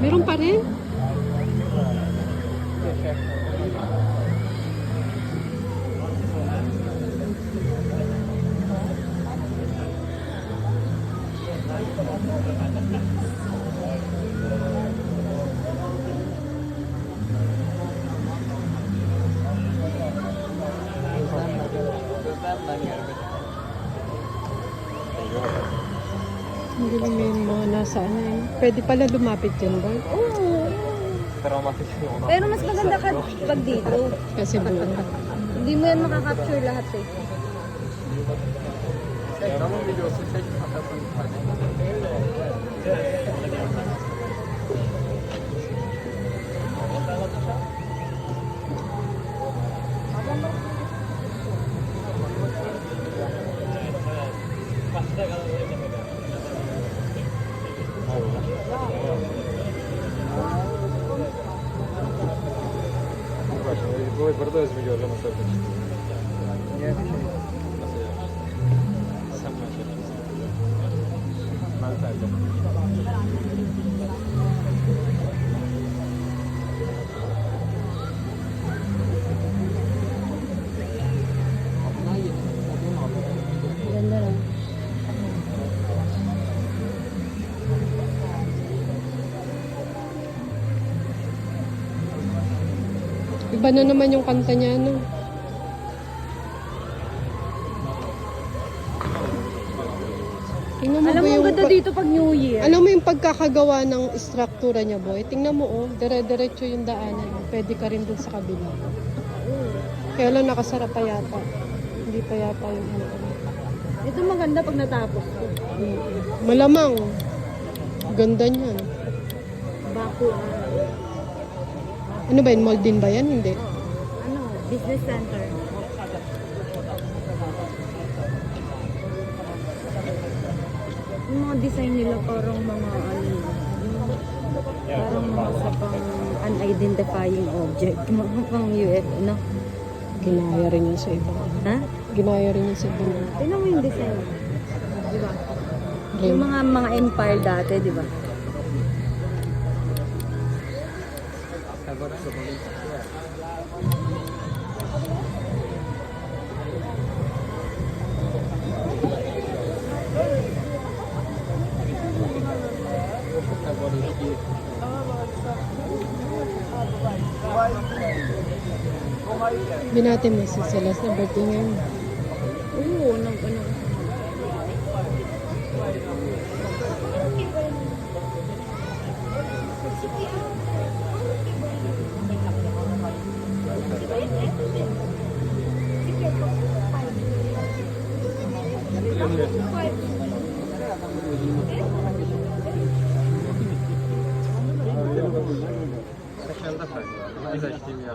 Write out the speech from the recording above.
Meron pa rin? Hindi lang may mga nasa ano eh. Pwede pala lumapit dyan ba? Oo. Pero mas maganda ka pag dito. Kasi buo. Hindi mo yan makakapture lahat eh. Burada özümü göreceğim o sırada. Niye bir şey? Nasıl ya? Sen mi yaşadın? Ben tercih. Ganda lang. Iba na naman yung kanta niya, no? Tingnan mo Alam ba mo, yung... ang ganda dito pag New Year. Alam mo yung pagkakagawa ng struktura niya, boy? Tingnan mo, oh. Dire-diretso yung daanan. Pwede ka rin dun sa kabila. Kaya lang nakasara pa yata. Hindi pa yata yung ano. Ito maganda pag natapos. Malamang. Ganda niyan. Baku. Ano ba yun? Mall din ba yan? Hindi. Ano? Business center. Yung mga design nila parang mga ano. Parang mga sa pang unidentifying object. Mga pang UF, ano? Ginaya rin yun sa ibang. Ha? Ginaya rin yun sa ibang. Tingnan mo yung design. Di ba? Rin. Yung mga empire dati, di ba? Hindi natin may sisilas na birthday ngayon. Oo, ano. Aşağıda bırak. Biz açtığım ya.